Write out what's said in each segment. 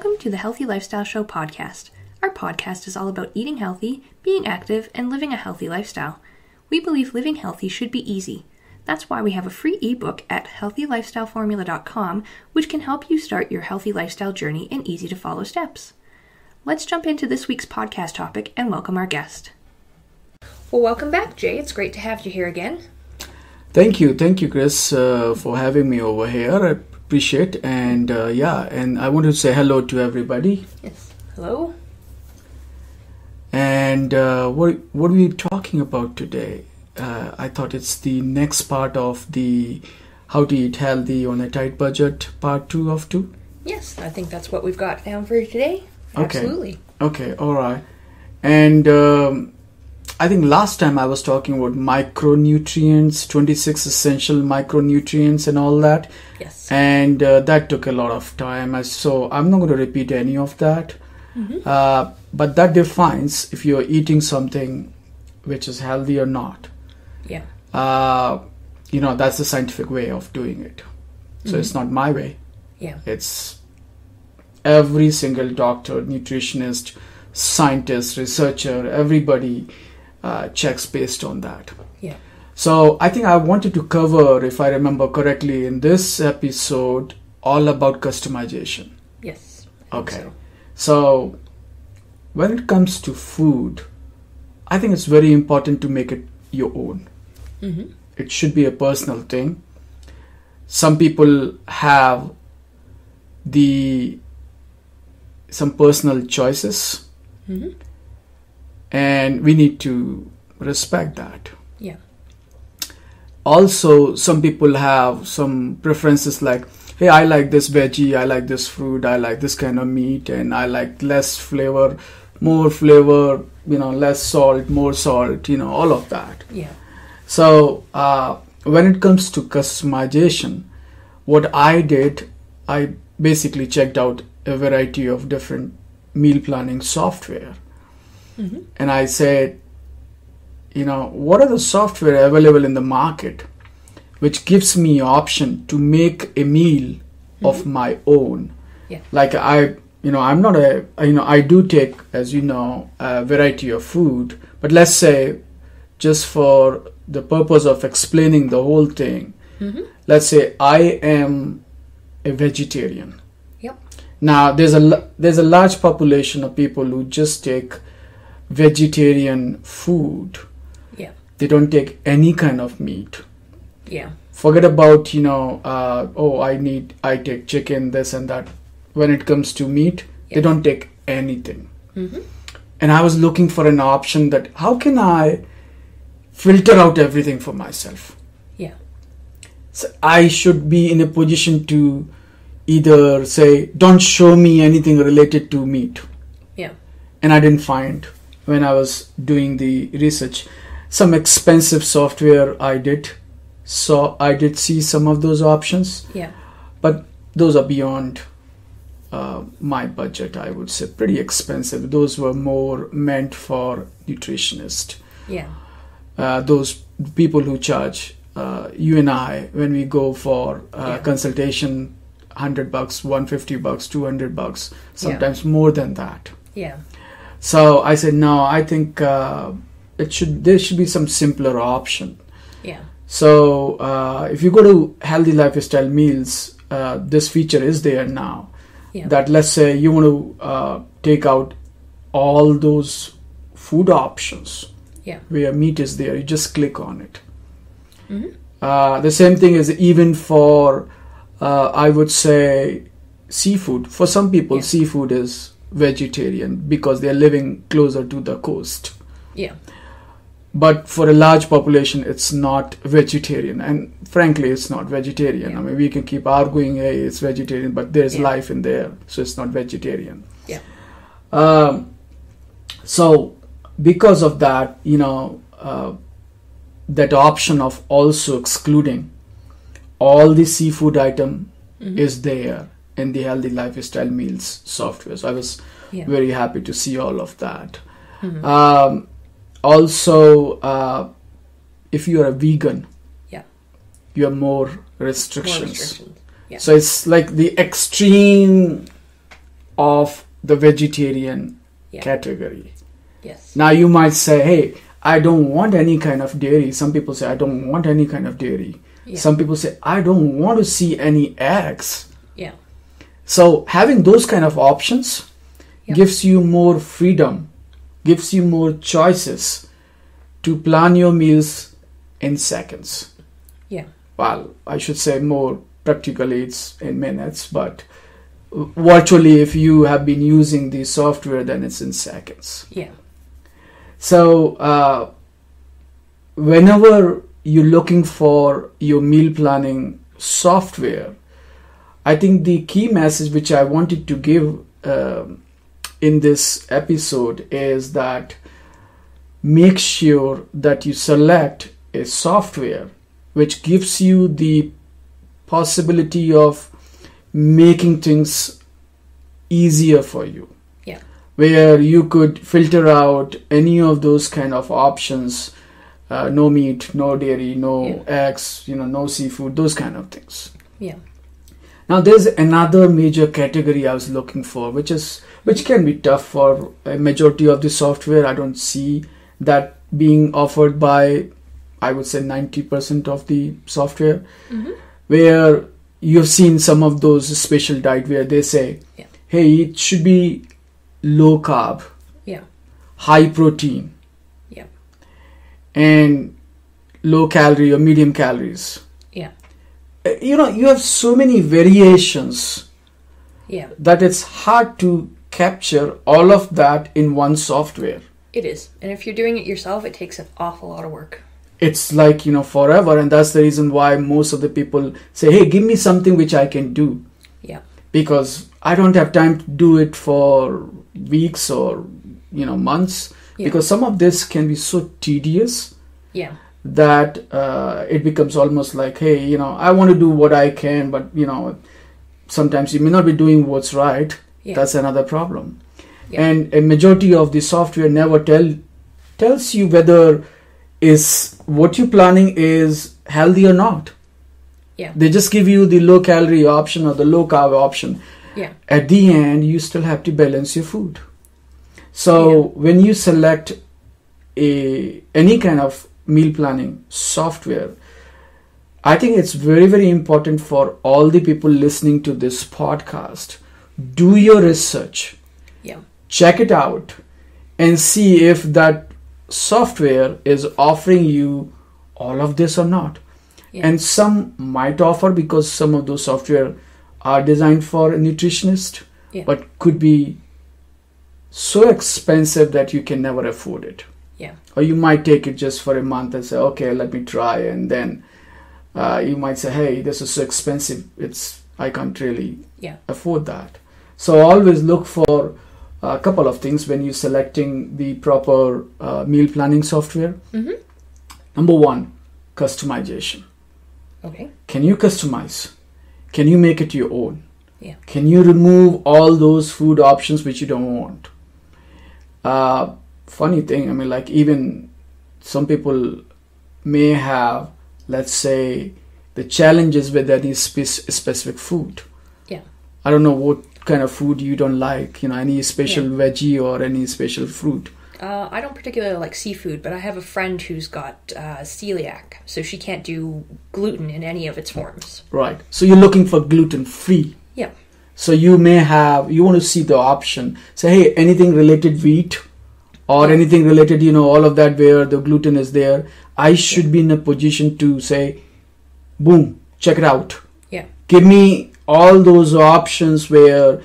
Welcome to the Healthy Lifestyle Show podcast. Our podcast is all about eating healthy, being active, and living a healthy lifestyle. We believe living healthy should be easy. That's why we have a free ebook at healthylifestyleformula.com, which can help you start your healthy lifestyle journey in easy-to-follow steps. Let's jump into this week's podcast topic and welcome our guest. Well, welcome back, Jay. It's great to have you here again. Thank you, Chris, for having me over here. I appreciate it. And I want to say hello to everybody. Yes. Hello. And what are we talking about today? I thought it's the next part of the How to Eat Healthy on a Tight Budget, part 2 of 2. Yes, I think that's what we've got down for today. Absolutely. Okay, all right. And I think last time I was talking about micronutrients, 26 essential micronutrients and all that. Yes. And that took a lot of time. So I'm not going to repeat any of that. Mm-hmm. But that defines if you're eating something which is healthy or not. Yeah. That's the scientific way of doing it. So It's not my way. Yeah. It's every single doctor, nutritionist, scientist, researcher, everybody checks based on that. Yeah. So I think I wanted to cover, if I remember correctly, in this episode, all about customization. Yes. Okay. So when it comes to food, I think it's very important to make it your own. Mm-hmm. It should be a personal thing. Some people have some personal choices. Mm-hmm. And we need to respect that. Yeah. Also, some people have some preferences like, hey, I like this veggie, I like this fruit, I like this kind of meat, and I like less flavor, more flavor, less salt, more salt, all of that. Yeah. So, when it comes to customization, what I did, I basically checked out a variety of different meal planning software. Mm-hmm. And I said, what are the software available in the market which gives me option to make a meal of my own? Yeah. Like I'm not I do take, as you know, a variety of food, but let's say just for the purpose of explaining the whole thing, let's say I am a vegetarian. Yep. Now there's a large population of people who just take vegetarian food. Yeah. They don't take any kind of meat. Yeah. Forget about, I take chicken, this and that. When it comes to meat, they don't take anything. Mm-hmm. And I was looking for an option that how can I filter out everything for myself? Yeah. So I should be in a position to either say, don't show me anything related to meat. Yeah. And I didn't find, when I was doing the research, some expensive software I did. So I did see some of those options. Yeah. But those are beyond my budget, I would say. Pretty expensive. Those were more meant for nutritionists. Yeah. Those people who charge you and I when we go for consultation, $100, $150, $200, sometimes more than that. Yeah. So I said, no, I think there should be some simpler option. Yeah. So if you go to Healthy Lifestyle Meals, this feature is there now. Yeah. That let's say you want to take out all those food options. Yeah. Where meat is there, you just click on it. Mm-hmm. The same thing is even for, I would say, seafood. For some people, seafood is vegetarian because they're living closer to the coast. Yeah. But for a large population, it's not vegetarian. And frankly, it's not vegetarian. Yeah. I mean, we can keep arguing, hey, it's vegetarian, but there's life in there. So it's not vegetarian. Yeah. So because of that, that option of also excluding all the seafood item is there in the Healthy Lifestyle Meals software. So I was very happy to see all of that. Mm-hmm. Also, if you are a vegan, you have more restrictions. Yeah. So it's like the extreme of the vegetarian Yeah. category. Yes. Now you might say, hey, I don't want any kind of dairy. Some people say, I don't want any kind of dairy. Yeah. Some people say, I don't want to see any eggs. Yeah. So having those kind of options Yeah. gives you more freedom, gives you more choices to plan your meals in seconds. Yeah. Well, I should say more practically it's in minutes, but virtually if you have been using the software, then it's in seconds. Yeah. So whenever you're looking for your meal planning software, I think the key message which I wanted to give in this episode is that make sure that you select a software which gives you the possibility of making things easier for you. Yeah. Where you could filter out any of those kind of options, no meat, no dairy, no eggs, no seafood, those kind of things. Yeah. Now there's another major category I was looking for, which can be tough for a majority of the software. I don't see that being offered by, I would say, 90% of the software, where you've seen some of those special diet where they say, hey, it should be low carb, high protein, and low calorie or medium calories. You have so many variations that it's hard to capture all of that in one software. It is. And if you're doing it yourself, it takes an awful lot of work. It's like, forever. And that's the reason why most of the people say, hey, give me something which I can do. Yeah. Because I don't have time to do it for weeks or, months. Yeah. Because some of this can be so tedious. Yeah. That it becomes almost like, hey, I want to do what I can, but, sometimes you may not be doing what's right. Yeah. That's another problem. Yeah. And a majority of the software never tells you whether is what you're planning is healthy or not. Yeah. They just give you the low calorie option or the low carb option. Yeah. At the end, you still have to balance your food. So when you select any kind of meal planning software, I think it's very, very important for all the people listening to this podcast. Do your research. Yeah. Check it out and see if that software is offering you all of this or not. Yeah. And some might offer because some of those software are designed for a nutritionist, but could be so expensive that you can never afford it. Yeah. Or you might take it just for a month and say, okay, let me try. And then you might say, hey, this is so expensive. I can't really afford that. So always look for a couple of things when you're selecting the proper meal planning software. Number one, customization. Okay. Can you customize? Can you make it your own? Yeah. Can you remove all those food options which you don't want? Funny thing, even some people may have, let's say, the challenges with any specific food. Yeah. I don't know what kind of food you don't like, any special veggie or any special fruit. I don't particularly like seafood, but I have a friend who's got celiac, so she can't do gluten in any of its forms. Right. So you're looking for gluten-free. Yeah. So you want to see the option. Say, hey, anything related wheat or anything related, all of that where the gluten is there. I should be in a position to say, boom, check it out. Yeah. Give me all those options where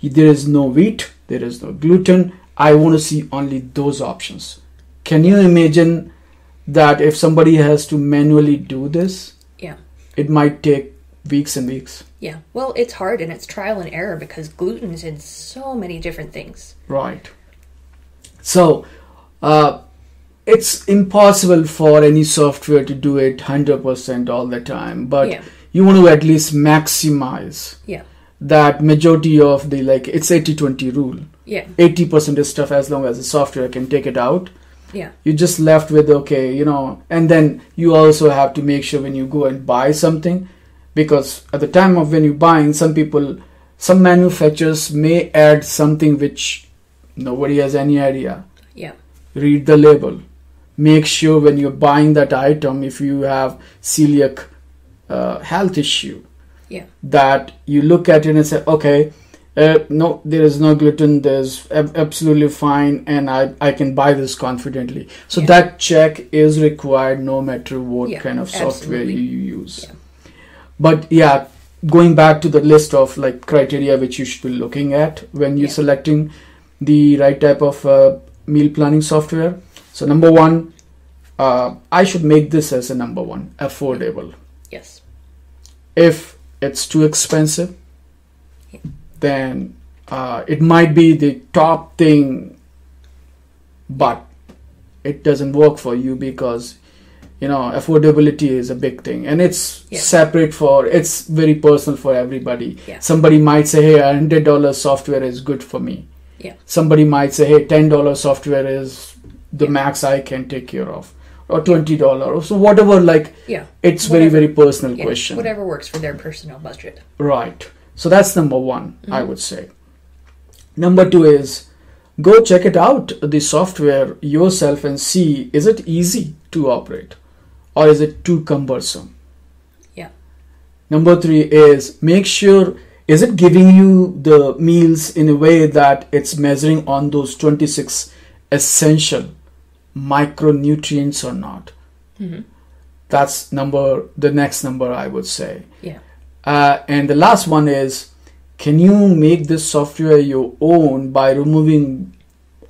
there is no wheat, there is no gluten. I want to see only those options. Can you imagine that if somebody has to manually do this? Yeah. It might take weeks and weeks. Yeah. Well, it's hard and it's trial and error because gluten is in so many different things. Right. So, it's impossible for any software to do it 100% all the time, but you want to at least maximize that majority of the, it's 80-20 rule. Yeah. 80% is stuff as long as the software can take it out. Yeah. You're just left with, and then you also have to make sure when you go and buy something, because at the time of when you're buying, some people some manufacturers may add something which nobody has any idea. Yeah. Read the label. Make sure when you're buying that item, if you have celiac health issue, that you look at it and say, okay, no, there is no gluten, there's absolutely fine, and I can buy this confidently. So that check is required no matter what kind of software you use. But going back to the list of like criteria which you should be looking at when you're selecting the right type of meal planning software. So number one, I should make this as a number one, affordable. Yes. If it's too expensive, then it might be the top thing, but it doesn't work for you because affordability is a big thing, and it's separate it's very personal for everybody. Somebody might say, hey, $100 software is good for me. Somebody might say, hey, $10 software is the max I can take care of, or $20 or so, whatever. It's whatever, very, very personal question. Whatever works for their personal budget. Right. So that's number one, I would say. Number two is go check it out, the software yourself, and see, is it easy to operate or is it too cumbersome? Number three is make sure, is it giving you the meals in a way that it's measuring on those 26 essential micronutrients or not? That's the next number, I would say. And the last one is, can you make this software your own by removing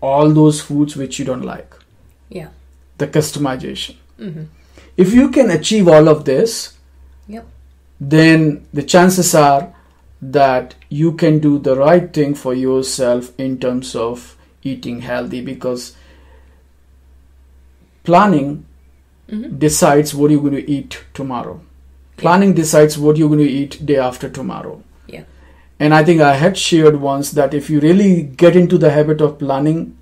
all those foods which you don't like? The customization. If you can achieve all of this, then the chances are that you can do the right thing for yourself in terms of eating healthy, because planning decides what you're going to eat tomorrow. Planning decides what you're going to eat day after tomorrow. And I think I had shared once that if you really get into the habit of planning,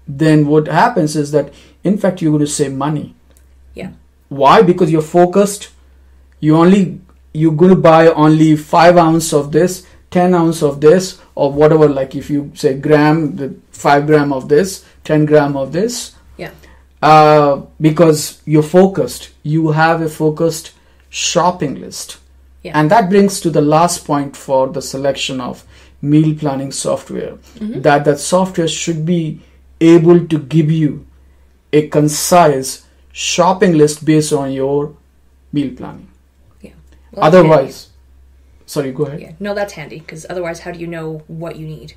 then what happens is that, in fact, you're going to save money. Why? Because you're focused. You're going to buy only 5 ounces of this, 10 ounces of this, or whatever. Like if you say the 5 gram of this, 10 gram of this. Because you're focused. You have a focused shopping list. And that brings to the last point for the selection of meal planning software, that software should be able to give you a concise shopping list based on your meal planning. Well, otherwise, sorry, go ahead. No, that's handy, because otherwise how do you know what you need?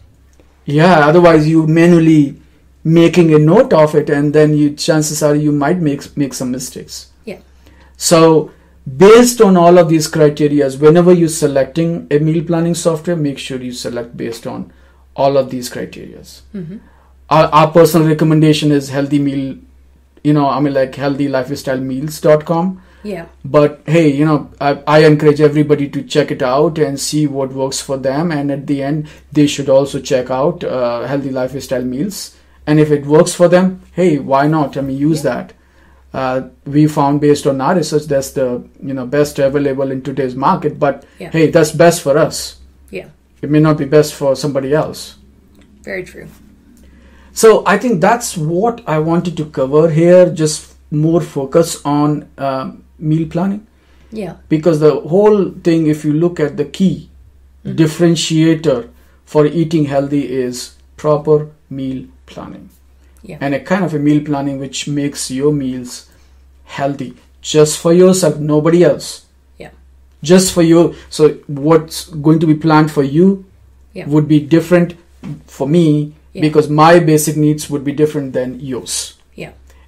Otherwise you manually making a note of it, and then chances are you might make some mistakes. So based on all of these criteria, whenever you're selecting a meal planning software, make sure you select based on all of these criteria. Our personal recommendation is healthy meal, healthylifestylemeals.com. But hey, I encourage everybody to check it out and see what works for them, and at the end they should also check out Healthy Lifestyle Meals, and if it works for them, hey, why not? Use that. We found, based on our research, that's the best available in today's market, but hey, that's best for us. It may not be best for somebody else. Very true. So I think that's what I wanted to cover here, just more focus on meal planning. Because the whole thing, if you look at the key differentiator for eating healthy, is proper meal planning. And a kind of a meal planning which makes your meals healthy just for yourself, nobody else. Just for you. So what's going to be planned for you would be different for me, because my basic needs would be different than yours.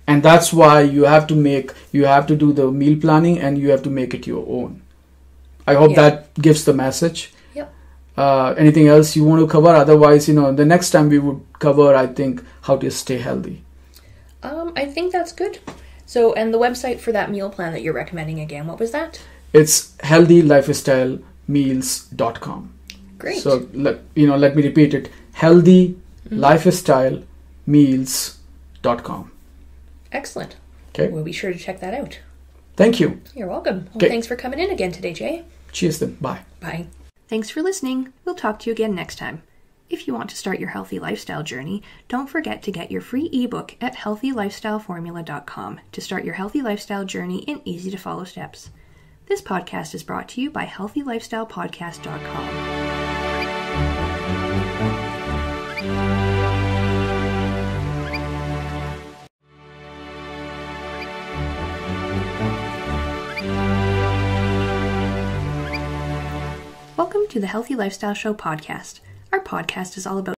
And that's why you have to do the meal planning, and you have to make it your own. I hope that gives the message. Anything else you want to cover? Otherwise, the next time we would cover, I think, how to stay healthy. I think that's good. So, and the website for that meal plan that you're recommending again, what was that? It's healthylifestylemeals.com. Great. So, let me repeat it. healthylifestylemeals.com. Excellent. Okay. We'll be sure to check that out. Thank you. You're welcome. Well, thanks for coming in again today, Jay. Cheers then. Bye. Bye. Thanks for listening. We'll talk to you again next time. If you want to start your healthy lifestyle journey, don't forget to get your free ebook at healthylifestyleformula.com to start your healthy lifestyle journey in easy-to-follow steps. This podcast is brought to you by healthylifestylepodcast.com. Welcome to the Healthy Lifestyle Show podcast. Our podcast is all about